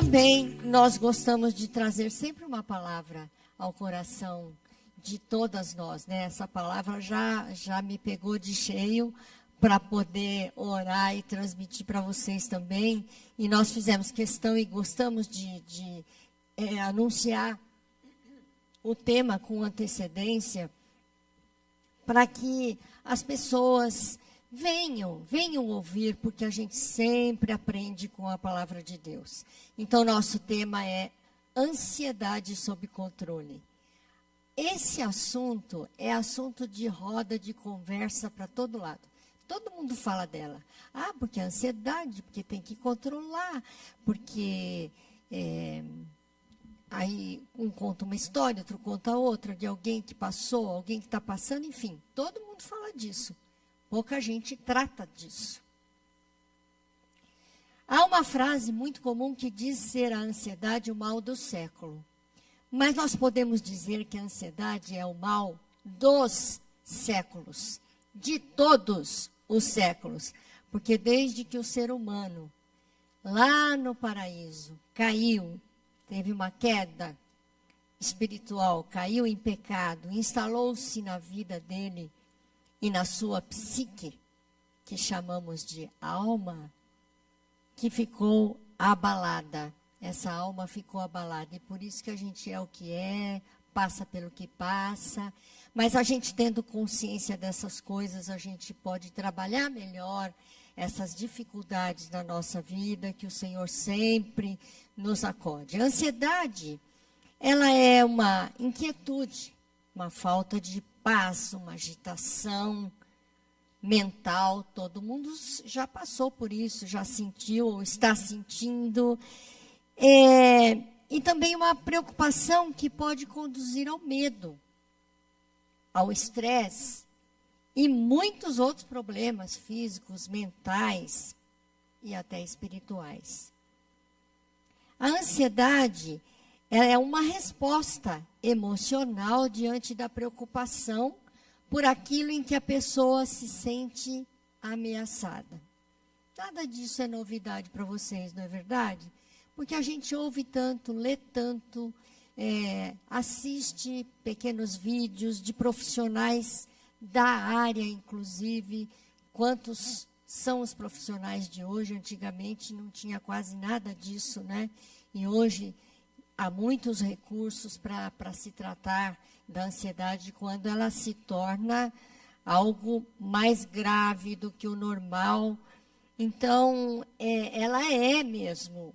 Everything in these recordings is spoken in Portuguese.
também nós gostamos de trazer sempre uma palavra ao coração de todas nós, né? Essa palavra já me pegou de cheio para poder orar e transmitir para vocês também. E nós fizemos questão e gostamos de anunciar o tema com antecedência para que as pessoas venham ouvir, porque a gente sempre aprende com a palavra de Deus. Então, nosso tema é ansiedade sob controle. Esse assunto é assunto de roda de conversa para todo lado. Todo mundo fala dela. Ah, porque a ansiedade, porque tem que controlar, porque aí um conta uma história, outro conta outra, de alguém que passou, alguém que está passando, enfim, todo mundo fala disso. Pouca gente trata disso. Há uma frase muito comum que diz ser a ansiedade o mal do século. Mas nós podemos dizer que a ansiedade é o mal dos séculos, de todos os séculos. Porque desde que o ser humano, lá no paraíso, caiu, teve uma queda espiritual, caiu em pecado, instalou-se na vida dele e na sua psique, que chamamos de alma, que ficou abalada. Essa alma ficou abalada. E por isso que a gente é o que é, passa pelo que passa. Mas a gente tendo consciência dessas coisas, a gente pode trabalhar melhor essas dificuldades da nossa vida, que o Senhor sempre nos acode. A ansiedade, ela é uma inquietude, uma falta de paz, uma agitação mental. Todo mundo já passou por isso, já sentiu ou está sentindo. E também uma preocupação que pode conduzir ao medo, ao estresse e muitos outros problemas físicos, mentais e até espirituais. A ansiedade é uma resposta emocional diante da preocupação por aquilo em que a pessoa se sente ameaçada. Nada disso é novidade para vocês, não é verdade? Porque a gente ouve tanto, lê tanto, assiste pequenos vídeos de profissionais da área, inclusive. Quantos são os profissionais de hoje? Antigamente não tinha quase nada disso, né? E hoje há muitos recursos para se tratar da ansiedade quando ela se torna algo mais grave do que o normal. Então, ela é mesmo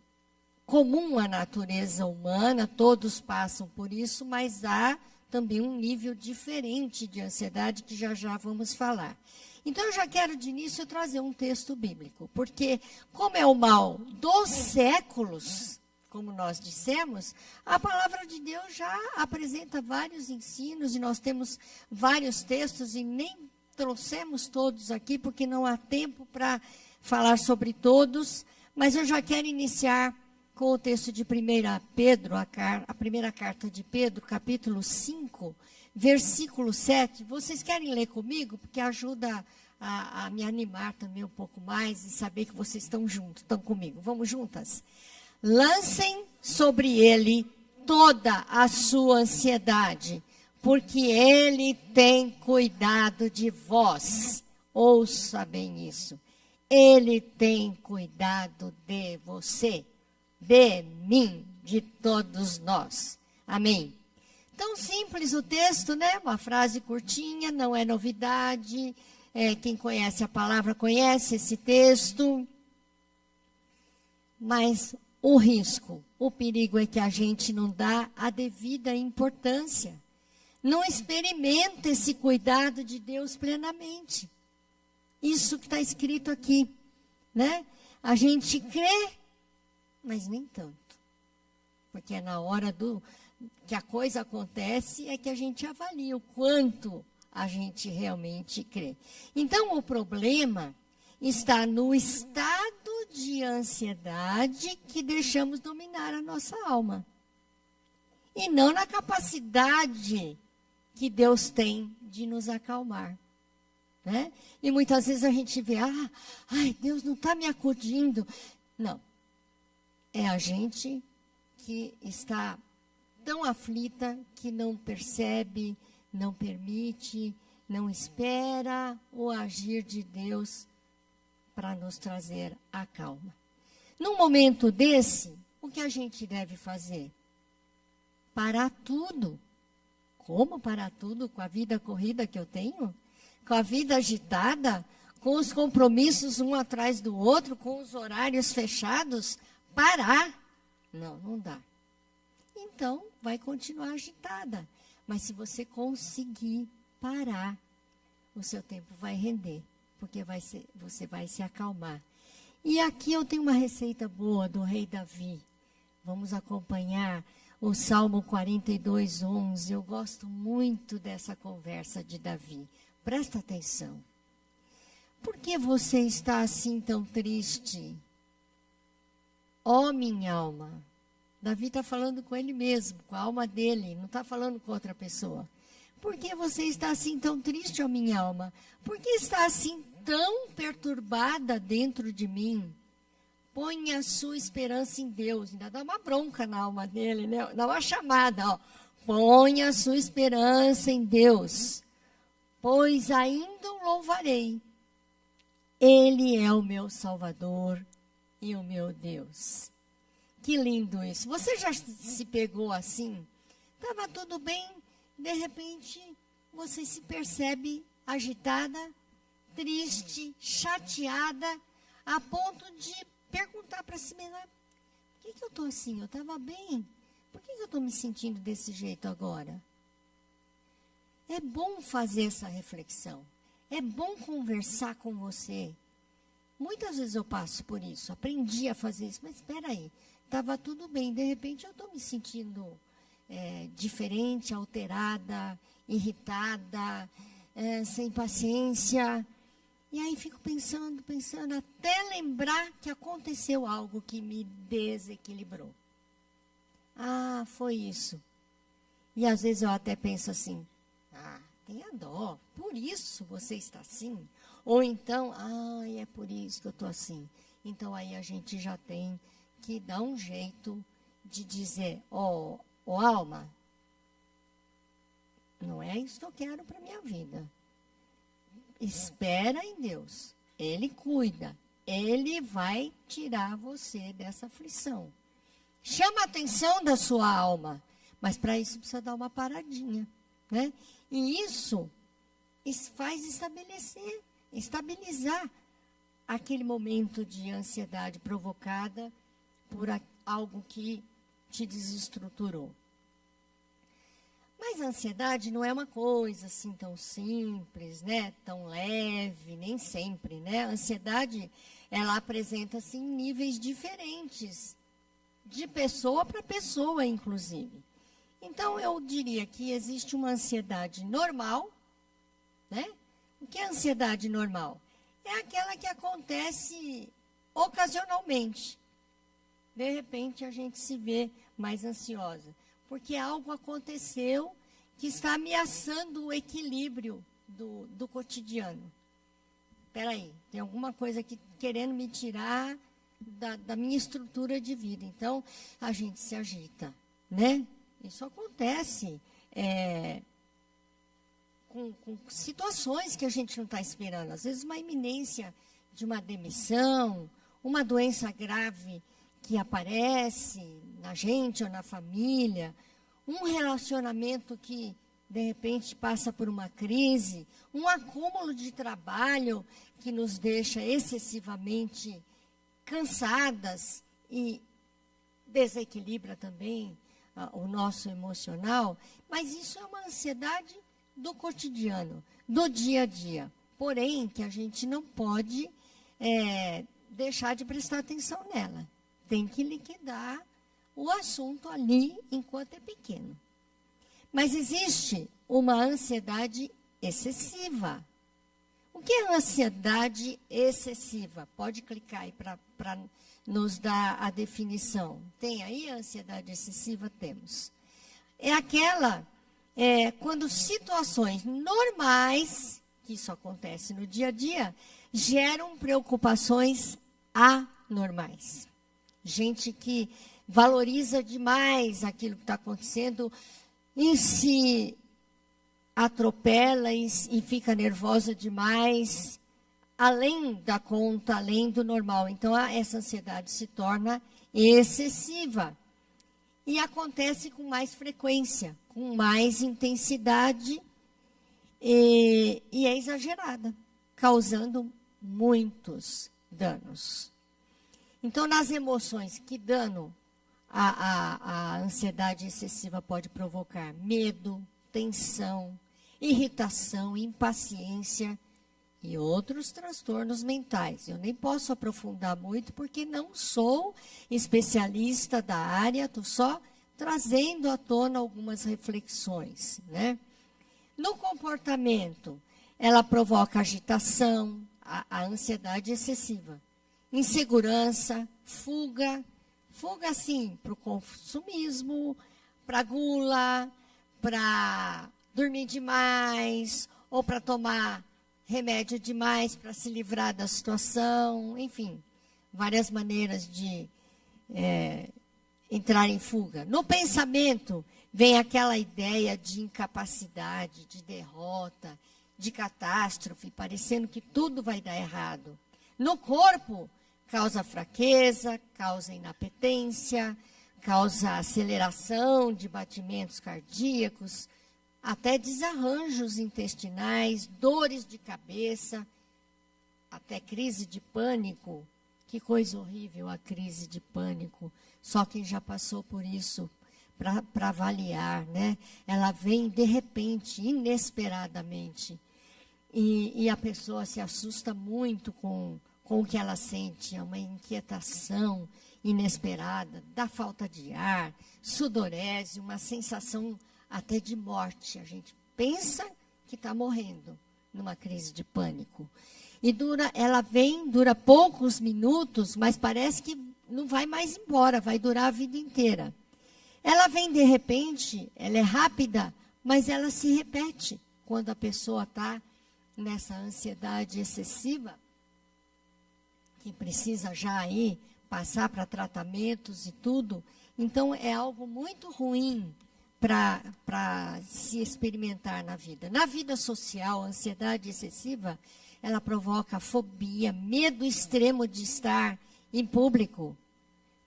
comum à natureza humana, todos passam por isso, mas há também um nível diferente de ansiedade que já vamos falar. Então, eu já quero de início trazer um texto bíblico, porque como é o mal dos séculos, como nós dissemos, a palavra de Deus já apresenta vários ensinos, e nós temos vários textos, e nem trouxemos todos aqui, porque não há tempo para falar sobre todos, mas eu já quero iniciar com o texto de 1 Pedro, a primeira carta de Pedro, capítulo 5, versículo 7. Vocês querem ler comigo? Porque ajuda a me animar também um pouco mais e saber que vocês estão juntos, estão comigo. Vamos juntas? Lancem sobre ele toda a sua ansiedade, porque ele tem cuidado de vós. Ouça bem isso. Ele tem cuidado de você, de mim, de todos nós. Amém? Tão simples o texto, né? Uma frase curtinha, não é novidade. Quem conhece a palavra conhece esse texto. Mas o risco, o perigo é que a gente não dá a devida importância. Não experimenta esse cuidado de Deus plenamente. Isso que está escrito aqui, né? A gente crê, mas nem tanto. Porque é na hora que a coisa acontece é que a gente avalia o quanto a gente realmente crê. Então, o problema está no estado de ansiedade que deixamos dominar a nossa alma. E não na capacidade que Deus tem de nos acalmar. Né? E muitas vezes a gente vê, ai, Deus não está me acudindo. Não. é a gente que está tão aflita que não percebe, não permite, não espera o agir de Deus para nos trazer a calma. Num momento desse, o que a gente deve fazer? Parar tudo. Como parar tudo? Com a vida corrida que eu tenho? Com a vida agitada? Com os compromissos um atrás do outro? Com os horários fechados? Parar? Não, não dá. Então, vai continuar agitada. Mas se você conseguir parar, o seu tempo vai render, porque você vai se acalmar. E aqui eu tenho uma receita boa do rei Davi. Vamos acompanhar o Salmo 42:11. Eu gosto muito dessa conversa de Davi. Presta atenção. Por que você está assim tão triste? Ó minha alma. Davi está falando com ele mesmo, com a alma dele, não está falando com outra pessoa. Por que você está assim tão triste, ó minha alma? Por que está assim tão perturbada dentro de mim? Põe a sua esperança em Deus. Ainda dá uma bronca na alma dele, né? Dá uma chamada, ó. Põe a sua esperança em Deus, pois ainda o louvarei. Ele é o meu Salvador e o meu Deus. Que lindo isso. Você já se pegou assim? Estava tudo bem, de repente você se percebe agitada, triste, chateada, a ponto de perguntar para si mesma: por que eu estou assim? Eu estava bem. Por que eu estou me sentindo desse jeito agora? É bom fazer essa reflexão. É bom conversar com você. Muitas vezes eu passo por isso, aprendi a fazer isso, mas espera aí, estava tudo bem, de repente eu estou me sentindo diferente, alterada, irritada, sem paciência. E aí fico pensando, até lembrar que aconteceu algo que me desequilibrou. Ah, foi isso. E às vezes eu até penso assim: tenha dó, por isso você está assim. Ou então, é por isso que eu estou assim. Então aí a gente já tem que dar um jeito de dizer: ó alma, não é isso que eu quero para a minha vida. Espera em Deus. Ele cuida. Ele vai tirar você dessa aflição. Chama a atenção da sua alma. Mas para isso precisa dar uma paradinha, né? E isso faz estabilizar aquele momento de ansiedade provocada por algo que te desestruturou. Mas a ansiedade não é uma coisa assim tão simples, né? Tão leve, nem sempre, né? A ansiedade, ela apresenta-se em níveis diferentes, de pessoa para pessoa, inclusive. Então, eu diria que existe uma ansiedade normal, né? O que é ansiedade normal? É aquela que acontece ocasionalmente. De repente, a gente se vê mais ansiosa, porque algo aconteceu que está ameaçando o equilíbrio do cotidiano. Espera aí, tem alguma coisa aqui querendo me tirar da minha estrutura de vida. Então, a gente se agita, né? Isso acontece com situações que a gente não está esperando. Às vezes, uma iminência de uma demissão, uma doença grave que aparece na gente ou na família, um relacionamento que, de repente, passa por uma crise, um acúmulo de trabalho que nos deixa excessivamente cansadas e desequilibra também o nosso emocional. Mas isso é uma ansiedade do cotidiano, do dia a dia. Porém, que a gente não pode deixar de prestar atenção nela. Tem que liquidar o assunto ali enquanto é pequeno. Mas existe uma ansiedade excessiva. O que é ansiedade excessiva? Pode clicar aí para nos dar a definição. Tem aí a ansiedade excessiva? Temos. É aquela quando situações normais, que isso acontece no dia a dia, geram preocupações anormais. gente que valoriza demais aquilo que está acontecendo e se atropela e fica nervosa demais, além da conta, além do normal. Então, essa ansiedade se torna excessiva e acontece com mais frequência, com mais intensidade e é exagerada, causando muitos danos. Então, nas emoções, que dano a ansiedade excessiva pode provocar? Medo, tensão, irritação, impaciência e outros transtornos mentais. Eu nem posso aprofundar muito porque não sou especialista da área, estou só trazendo à tona algumas reflexões, né? No comportamento, ela provoca agitação, a ansiedade excessiva, insegurança, fuga sim, para o consumismo, para a gula, para dormir demais, ou para tomar remédio demais para se livrar da situação, enfim, várias maneiras de entrar em fuga. No pensamento, vem aquela ideia de incapacidade, de derrota, de catástrofe, parecendo que tudo vai dar errado. No corpo, causa fraqueza, causa inapetência, causa aceleração de batimentos cardíacos, até desarranjos intestinais, dores de cabeça, até crise de pânico. Que coisa horrível a crise de pânico. Só quem já passou por isso para avaliar, né? Ela vem de repente, inesperadamente. E a pessoa se assusta muito com o que ela sente. É uma inquietação inesperada, da falta de ar, sudorese, uma sensação até de morte. A gente pensa que está morrendo numa crise de pânico. E dura poucos minutos, mas parece que não vai mais embora, vai durar a vida inteira. Ela vem de repente, ela é rápida, mas ela se repete quando a pessoa está nessa ansiedade excessiva, que precisa já aí passar para tratamentos e tudo. Então, é algo muito ruim para se experimentar na vida. Na vida social, a ansiedade excessiva, ela provoca fobia, medo extremo de estar em público,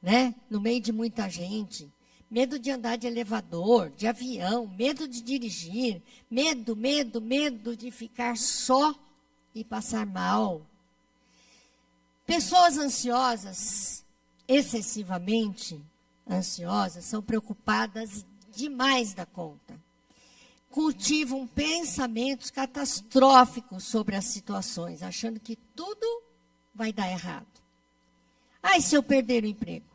né? No meio de muita gente. Medo de andar de elevador, de avião, medo de dirigir, medo de ficar só e passar mal. Pessoas ansiosas, excessivamente ansiosas, são preocupadas demais da conta. Cultivam pensamentos catastróficos sobre as situações, achando que tudo vai dar errado. Ai, se eu perder o emprego?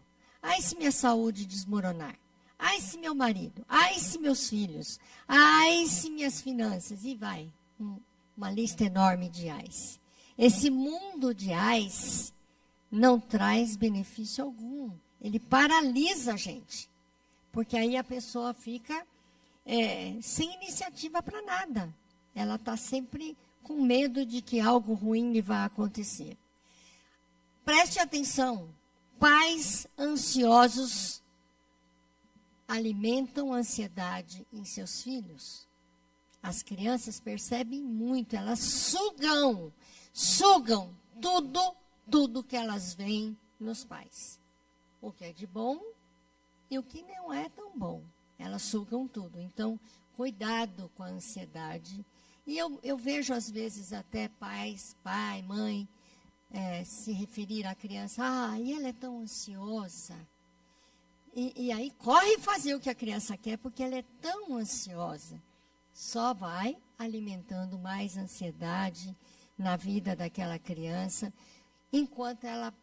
Ai, se minha saúde desmoronar? Ai, se meu marido? Ai, se meus filhos? Ai, se minhas finanças? E vai, uma lista enorme de ais. Esse mundo de ais não traz benefício algum. Ele paralisa a gente. Porque aí a pessoa fica sem iniciativa para nada. Ela está sempre com medo de que algo ruim lhe vá acontecer. Preste atenção. Pais ansiosos alimentam ansiedade em seus filhos. As crianças percebem muito, elas sugam tudo que elas veem nos pais. O que é de bom e o que não é tão bom. Elas sugam tudo. Então, cuidado com a ansiedade. E eu vejo, às vezes, até pai, mãe, se referir à criança. Ah, e ela é tão ansiosa. E aí, corre fazer o que a criança quer, porque ela é tão ansiosa. Só vai alimentando mais ansiedade na vida daquela criança, enquanto ela,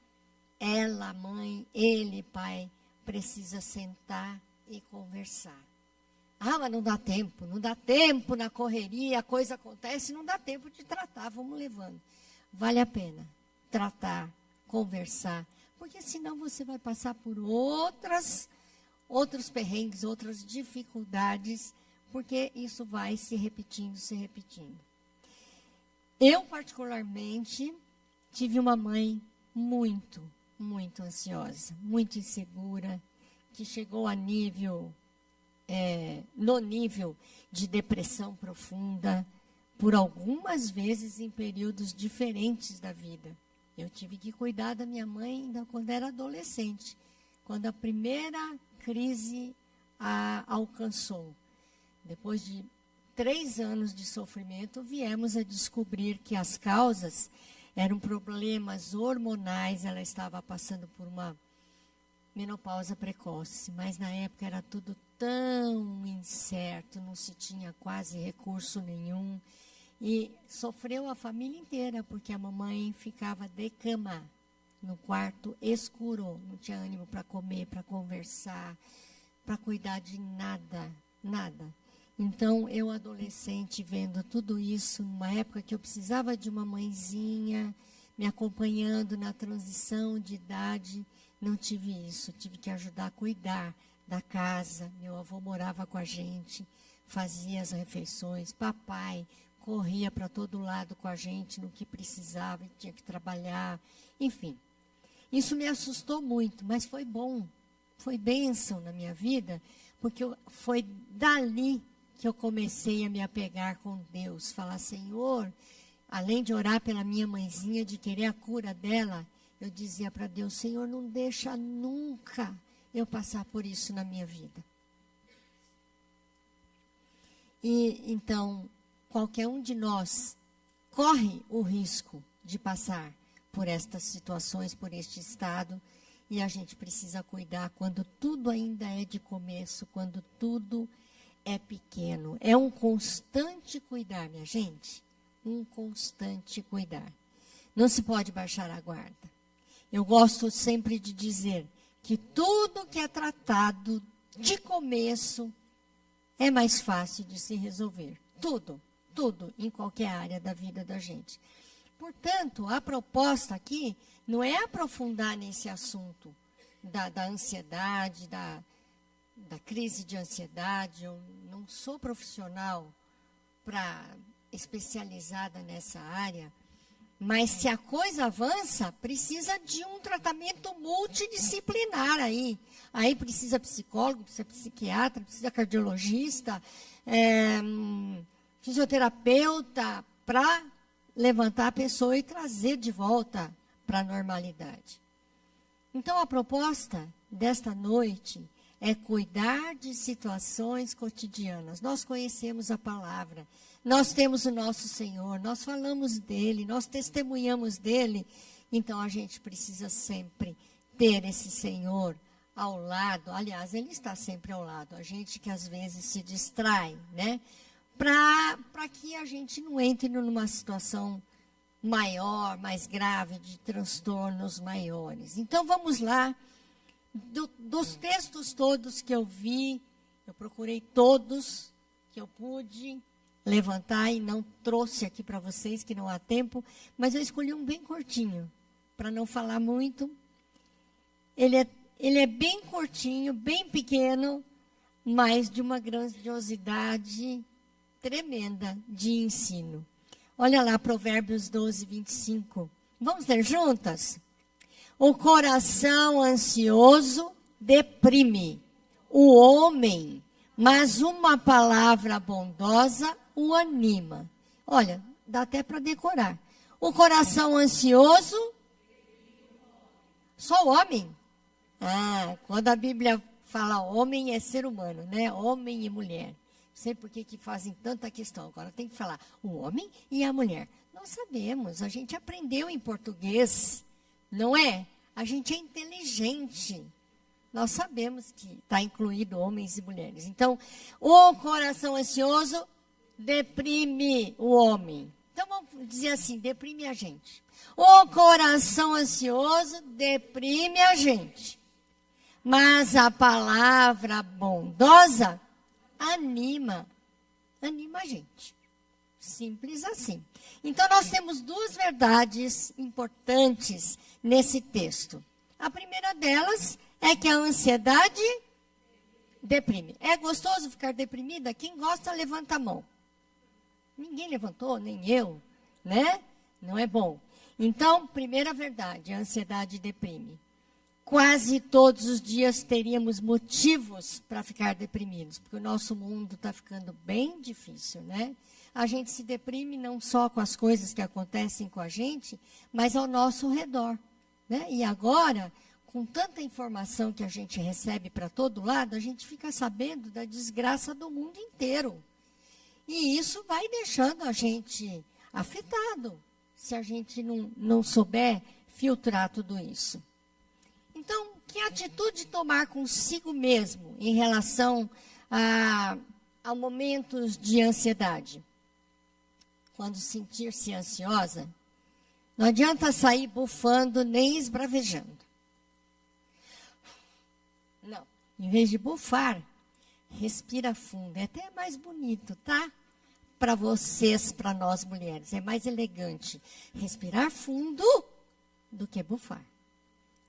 mãe, ele, pai, precisa sentar e conversar. Ah, mas não dá tempo na correria, a coisa acontece, não dá tempo de tratar, vamos levando. Vale a pena tratar, conversar, porque senão você vai passar por outros perrengues, outras dificuldades, porque isso vai se repetindo. Eu, particularmente, tive uma mãe muito, muito ansiosa, muito insegura, que chegou a no nível de depressão profunda, por algumas vezes em períodos diferentes da vida. Eu tive que cuidar da minha mãe ainda quando era adolescente, quando a primeira crise a alcançou. Depois de 3 anos de sofrimento, viemos a descobrir que as causas eram problemas hormonais. Ela estava passando por uma menopausa precoce, mas na época era tudo tão incerto, não se tinha quase recurso nenhum. E sofreu a família inteira, porque a mamãe ficava de cama, no quarto escuro, não tinha ânimo para comer, para conversar, para cuidar de nada, nada. Então, eu adolescente, vendo tudo isso, numa época que eu precisava de uma mãezinha, me acompanhando na transição de idade, não tive isso. Tive que ajudar a cuidar da casa. Meu avô morava com a gente, fazia as refeições. Papai corria para todo lado com a gente no que precisava, tinha que trabalhar. Enfim, isso me assustou muito, mas foi bom. Foi bênção na minha vida, porque foi dali que eu comecei a me apegar com Deus. Falar, Senhor, além de orar pela minha mãezinha, de querer a cura dela, eu dizia para Deus, Senhor, não deixa nunca eu passar por isso na minha vida. E então, qualquer um de nós corre o risco de passar por estas situações, por este estado, e a gente precisa cuidar quando tudo ainda é de começo, quando tudo é pequeno. É um constante cuidar, minha gente, um constante cuidar. Não se pode baixar a guarda. Eu gosto sempre de dizer que tudo que é tratado de começo é mais fácil de se resolver. Tudo, em qualquer área da vida da gente. Portanto, a proposta aqui não é aprofundar nesse assunto da ansiedade, da crise de ansiedade. Eu não sou profissional especializada nessa área, mas se a coisa avança, precisa de um tratamento multidisciplinar aí. Aí precisa psicólogo, precisa psiquiatra, precisa cardiologista, fisioterapeuta, para levantar a pessoa e trazer de volta para a normalidade. Então, a proposta desta noite é cuidar de situações cotidianas. Nós conhecemos a palavra, nós temos o nosso Senhor, nós falamos dele, nós testemunhamos dele. Então, a gente precisa sempre ter esse Senhor ao lado. Aliás, ele está sempre ao lado. A gente que às vezes se distrai, né? Para que a gente não entre numa situação maior, mais grave, de transtornos maiores. Então, vamos lá. Dos textos todos que eu vi, eu procurei todos que eu pude levantar e não trouxe aqui para vocês, que não há tempo, mas eu escolhi um bem curtinho, para não falar muito. Ele é bem curtinho, bem pequeno, mas de uma grandiosidade tremenda de ensino. Olha lá, Provérbios 12, 25. Vamos ler juntas? O coração ansioso deprime o homem, mas uma palavra bondosa o anima. Olha, dá até para decorar. O coração ansioso, só o homem. Quando a Bíblia fala homem, é ser humano, né? Homem e mulher. Não sei por que fazem tanta questão. Agora tem que falar o homem e a mulher. Nós sabemos, a gente aprendeu em português, não é? A gente é inteligente. Nós sabemos que está incluído homens e mulheres. Então, o coração ansioso deprime o homem. Então, vamos dizer assim, deprime a gente. O coração ansioso deprime a gente. Mas a palavra bondosa anima a gente. Simples assim. Então, nós temos duas verdades importantes nesse texto. A primeira delas é que a ansiedade deprime. É gostoso ficar deprimida? Quem gosta, levanta a mão. Ninguém levantou, nem eu, né? Não é bom. Então, primeira verdade, a ansiedade deprime. quase todos os dias teríamos motivos para ficar deprimidos, porque o nosso mundo está ficando bem difícil, né? A gente se deprime não só com as coisas que acontecem com a gente, mas ao nosso redor, né? E agora, com tanta informação que a gente recebe para todo lado, a gente fica sabendo da desgraça do mundo inteiro. E isso vai deixando a gente afetado, se a gente não souber filtrar tudo isso. Então, que atitude tomar consigo mesmo em relação a momentos de ansiedade? Quando sentir-se ansiosa, não adianta sair bufando nem esbravejando. Não. Em vez de bufar, respira fundo. É até mais bonito, tá? Para vocês, para nós mulheres. É mais elegante respirar fundo do que bufar.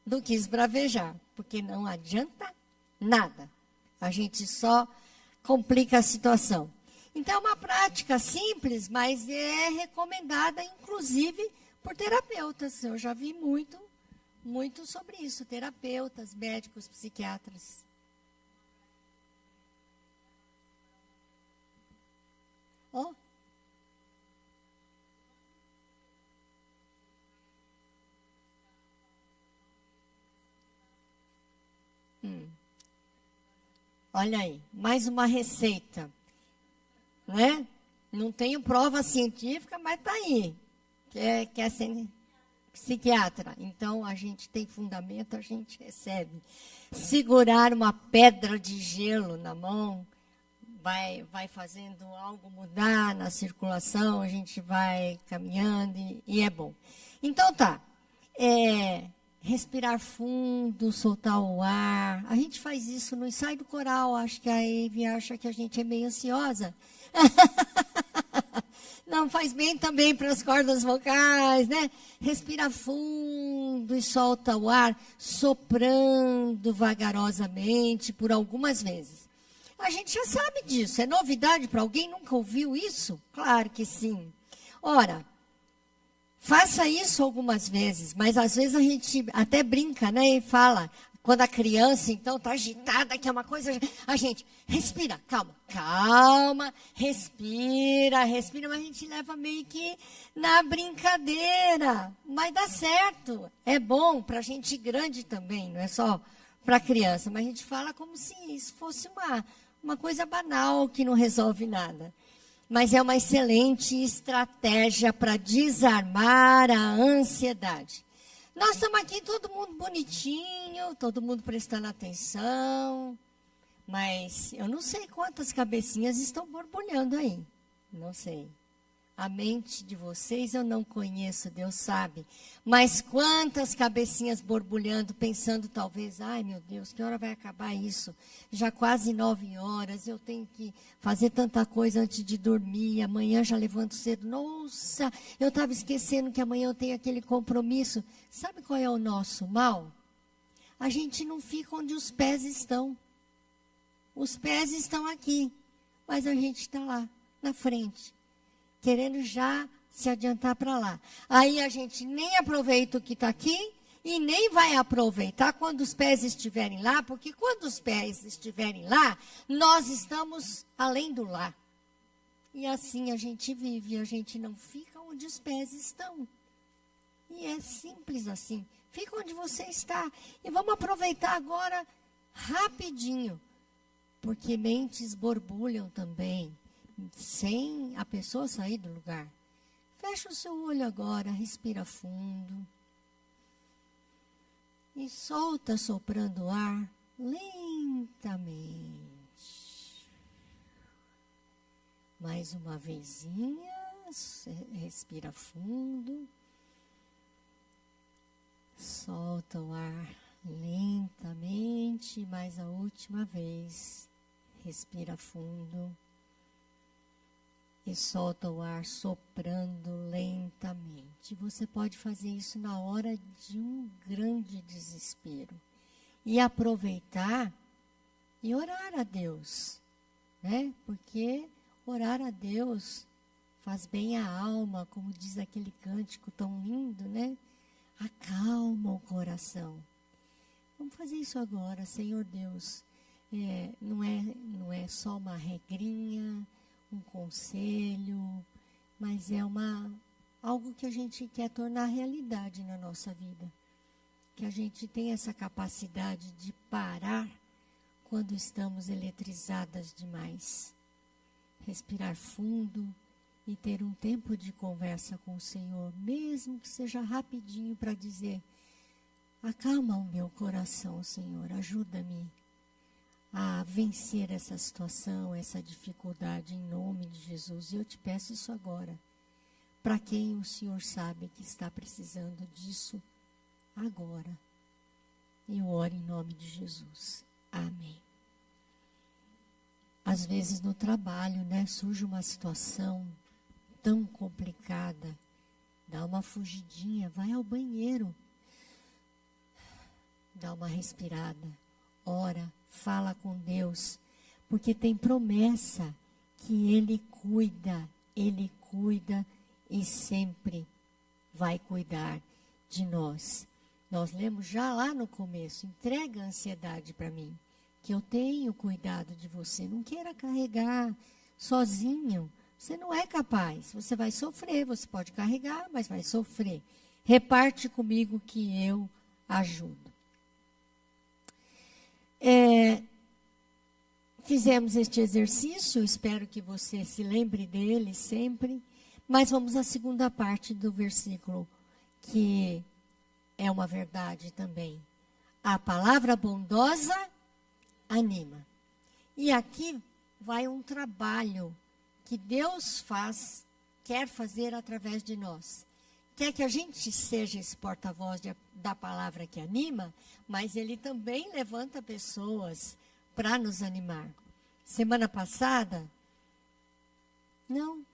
Do que esbravejar. Porque não adianta nada. A gente só complica a situação. Então, é uma prática simples, mas é recomendada, inclusive, por terapeutas. Eu já vi muito sobre isso. Terapeutas, médicos, psiquiatras. Oh. Olha aí, mais uma receita. Né? Não tenho prova científica, mas está aí. Quer ser psiquiatra. Então, a gente tem fundamento, a gente recebe. Segurar uma pedra de gelo na mão vai fazendo algo mudar na circulação, a gente vai caminhando e é bom. Então, tá. Respirar fundo, soltar o ar. A gente faz isso no ensaio do coral. Acho que a Eve acha que a gente é meio ansiosa. Não, faz bem também para as cordas vocais, né? Respira fundo e solta o ar, soprando vagarosamente por algumas vezes. A gente já sabe disso. É novidade para alguém? Nunca ouviu isso? Claro que sim. Ora, faça isso algumas vezes, mas às vezes a gente até brinca, né? E fala, quando a criança, então, está agitada, que é uma coisa... A gente, respira, calma, respira, mas a gente leva meio que na brincadeira. Mas dá certo, é bom para gente grande também, não é só para criança. Mas a gente fala como se isso fosse uma coisa banal, que não resolve nada. Mas é uma excelente estratégia para desarmar a ansiedade. Nós estamos aqui, todo mundo bonitinho, todo mundo prestando atenção, mas eu não sei quantas cabecinhas estão borbulhando aí. Não sei. A mente de vocês eu não conheço, Deus sabe. Mas quantas cabecinhas borbulhando, pensando talvez, ai meu Deus, que hora vai acabar isso? Já quase 9 horas, eu tenho que fazer tanta coisa antes de dormir, amanhã já levanto cedo. Nossa, eu estava esquecendo que amanhã eu tenho aquele compromisso. Sabe qual é o nosso mal? A gente não fica onde os pés estão. Os pés estão aqui, mas a gente está lá, na frente, querendo já se adiantar para lá. Aí a gente nem aproveita o que está aqui e nem vai aproveitar quando os pés estiverem lá, porque quando os pés estiverem lá, nós estamos além do lá. E assim a gente vive, a gente não fica onde os pés estão. E é simples assim. Fica onde você está. E vamos aproveitar agora rapidinho, porque mentes borbulham também, sem a pessoa sair do lugar. Fecha o seu olho agora, respira fundo. E solta soprando o ar lentamente. Mais uma vezinha, respira fundo. Solta o ar lentamente, mais a última vez. Respira fundo. E solta o ar soprando lentamente. Você pode fazer isso na hora de um grande desespero. E aproveitar e orar a Deus, né? Porque orar a Deus faz bem à alma, como diz aquele cântico tão lindo, né? Acalma o coração. Vamos fazer isso agora, Senhor Deus. Não é só uma regrinha, um conselho, mas é algo que a gente quer tornar realidade na nossa vida. Que a gente tem essa capacidade de parar quando estamos eletrizadas demais. Respirar fundo e ter um tempo de conversa com o Senhor, mesmo que seja rapidinho, para dizer: acalma o meu coração, Senhor, ajuda-me a vencer essa situação, essa dificuldade, em nome de Jesus. E eu te peço isso agora, para quem o Senhor sabe que está precisando disso agora. Eu oro em nome de Jesus. Amém. Às vezes no trabalho, surge uma situação tão complicada, dá uma fugidinha, vai ao banheiro, dá uma respirada, ora, fala com Deus, porque tem promessa que Ele cuida e sempre vai cuidar de nós. Nós lemos já lá no começo: entrega a ansiedade para mim, que eu tenho cuidado de você. Não queira carregar sozinho, você não é capaz, você vai sofrer, você pode carregar, mas vai sofrer. Reparte comigo que eu ajudo. Fizemos este exercício, espero que você se lembre dele sempre, mas vamos à segunda parte do versículo, que é uma verdade também. A palavra bondosa anima. E aqui vai um trabalho que Deus quer fazer através de nós. Quer que a gente seja esse porta-voz da palavra que anima, mas Ele também levanta pessoas para nos animar. Semana passada,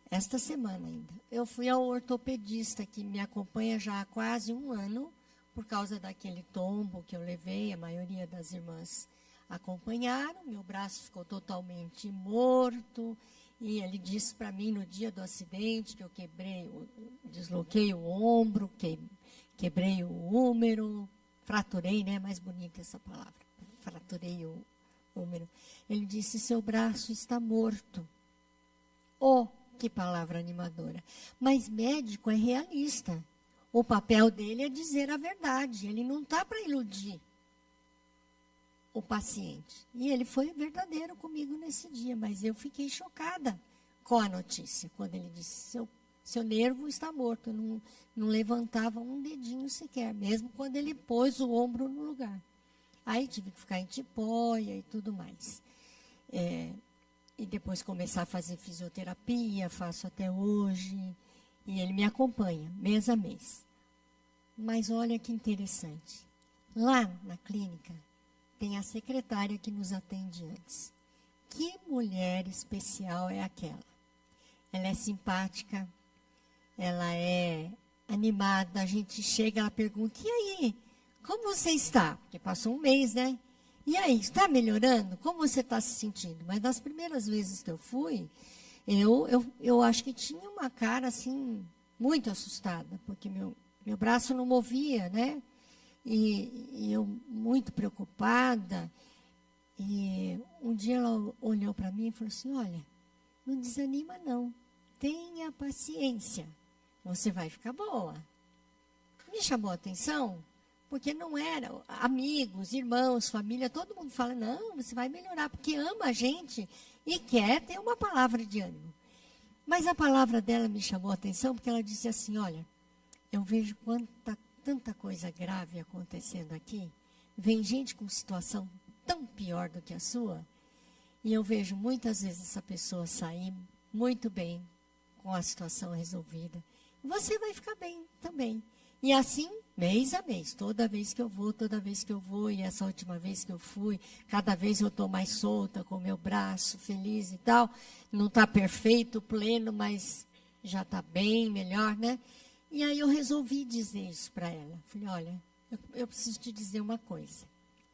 esta semana ainda, eu fui ao ortopedista, que me acompanha já há quase um ano, por causa daquele tombo que eu levei. A maioria das irmãs acompanharam, meu braço ficou totalmente morto, e ele disse para mim no dia do acidente que eu desloquei o ombro, quebrei o húmero, fraturei, mais bonita essa palavra, fraturei o húmero. Ele disse: seu braço está morto. Que palavra animadora. Mas médico é realista. O papel dele é dizer a verdade. Ele não está para iludir o paciente. E ele foi verdadeiro comigo nesse dia, mas eu fiquei chocada com a notícia, quando ele disse: seu nervo está morto. Não levantava um dedinho sequer, mesmo quando ele pôs o ombro no lugar. Aí tive que ficar em tipóia e tudo mais. E depois começar a fazer fisioterapia, faço até hoje, e ele me acompanha mês a mês. Mas olha que interessante, lá na clínica tem a secretária que nos atende antes. Que mulher especial é aquela? Ela é simpática, ela é animada, a gente chega, ela pergunta: e aí, como você está? Porque passou um mês, E aí, está melhorando? Como você está se sentindo? Mas das primeiras vezes que eu fui, eu acho que tinha uma cara assim, muito assustada, porque meu braço não movia, E eu muito preocupada. E um dia ela olhou para mim e falou assim: olha, não desanima não, tenha paciência, você vai ficar boa. Me chamou a atenção, porque não era amigos, irmãos, família, todo mundo fala: não, você vai melhorar, porque ama a gente e quer ter uma palavra de ânimo. Mas a palavra dela me chamou a atenção, porque ela disse assim: olha, eu vejo tanta coisa grave acontecendo aqui, vem gente com situação tão pior do que a sua, e eu vejo muitas vezes essa pessoa sair muito bem, com a situação resolvida. Você vai ficar bem também. E assim, mês a mês, toda vez que eu vou, e essa última vez que eu fui, cada vez eu estou mais solta, com o meu braço feliz e tal. Não está perfeito, pleno, mas já está bem, melhor, E aí eu resolvi dizer isso para ela. Falei: olha, eu preciso te dizer uma coisa.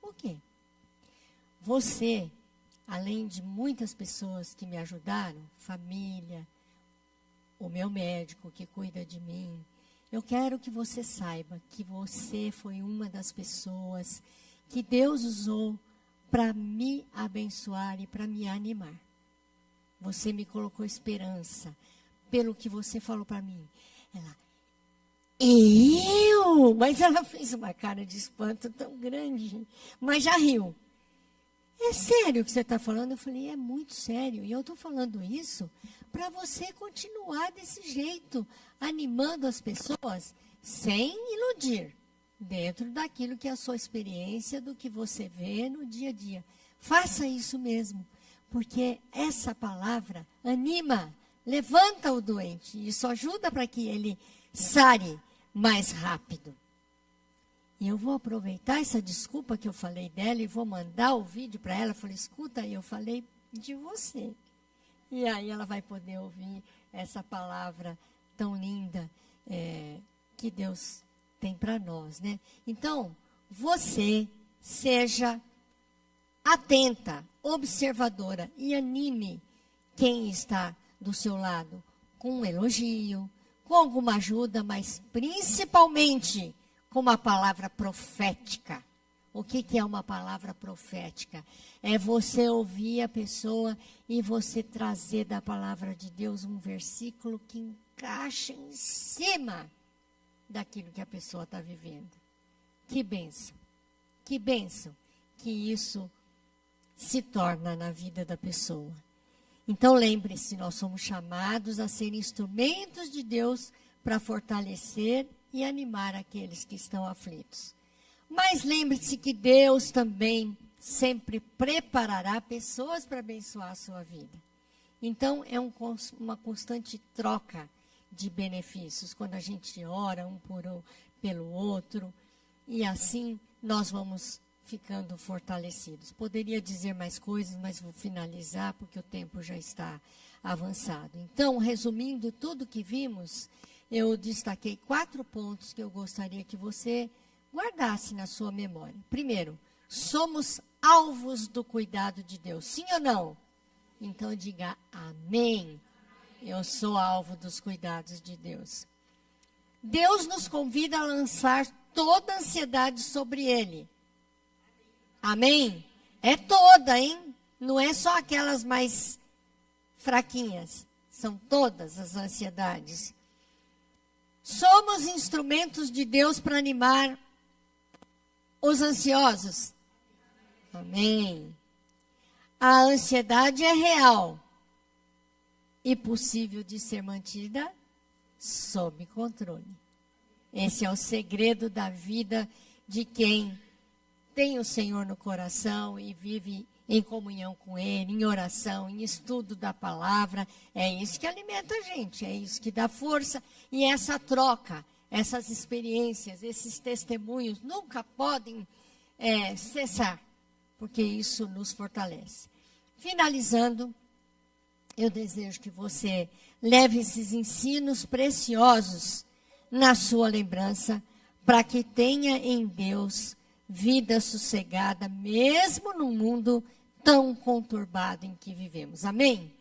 O quê? Você, além de muitas pessoas que me ajudaram, família, o meu médico que cuida de mim, eu quero que você saiba que você foi uma das pessoas que Deus usou para me abençoar e para me animar. Você me colocou esperança pelo que você falou para mim. Ela, eu? Mas ela fez uma cara de espanto tão grande, mas já riu. É sério o que você está falando? Eu falei, é muito sério. E eu estou falando isso para você continuar desse jeito, animando as pessoas, sem iludir, dentro daquilo que é a sua experiência, do que você vê no dia a dia. Faça isso mesmo, porque essa palavra anima, levanta o doente. E isso ajuda para que ele sare mais rápido. E eu vou aproveitar essa desculpa que eu falei dela e vou mandar o vídeo para ela. Eu falei, escuta, eu falei de você. E aí ela vai poder ouvir essa palavra tão linda que Deus tem para nós, né? Então, você seja atenta, observadora e anime quem está do seu lado com um elogio, com alguma ajuda, mas principalmente com uma palavra profética. O que é uma palavra profética? É você ouvir a pessoa e você trazer da palavra de Deus um versículo que encaixa em cima daquilo que a pessoa está vivendo. Que bênção que isso se torna na vida da pessoa. Então lembre-se, nós somos chamados a ser instrumentos de Deus para fortalecer e animar aqueles que estão aflitos. Mas lembre-se que Deus também sempre preparará pessoas para abençoar a sua vida. Então, é uma constante troca de benefícios, quando a gente ora pelo outro, e assim nós vamos ficando fortalecidos. Poderia dizer mais coisas, mas vou finalizar, porque o tempo já está avançado. Então, resumindo tudo que vimos, eu destaquei 4 pontos que eu gostaria que você guardasse na sua memória. Primeiro, somos alvos do cuidado de Deus. Sim ou não? Então diga amém. Eu sou alvo dos cuidados de Deus. Deus nos convida a lançar toda a ansiedade sobre Ele. Amém? É toda, hein? Não é só aquelas mais fraquinhas. São todas as ansiedades. Somos instrumentos de Deus para animar os ansiosos. Amém. A ansiedade é real e possível de ser mantida sob controle. Esse é o segredo da vida de quem tem o Senhor no coração e vive em comunhão com Ele, em oração, em estudo da palavra. É isso que alimenta a gente, é isso que dá força. E essa troca, essas experiências, esses testemunhos nunca podem cessar, porque isso nos fortalece. Finalizando, eu desejo que você leve esses ensinos preciosos na sua lembrança, para que tenha em Deus vida sossegada, mesmo num mundo tão conturbado em que vivemos. Amém?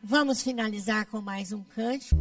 Vamos finalizar com mais um cântico.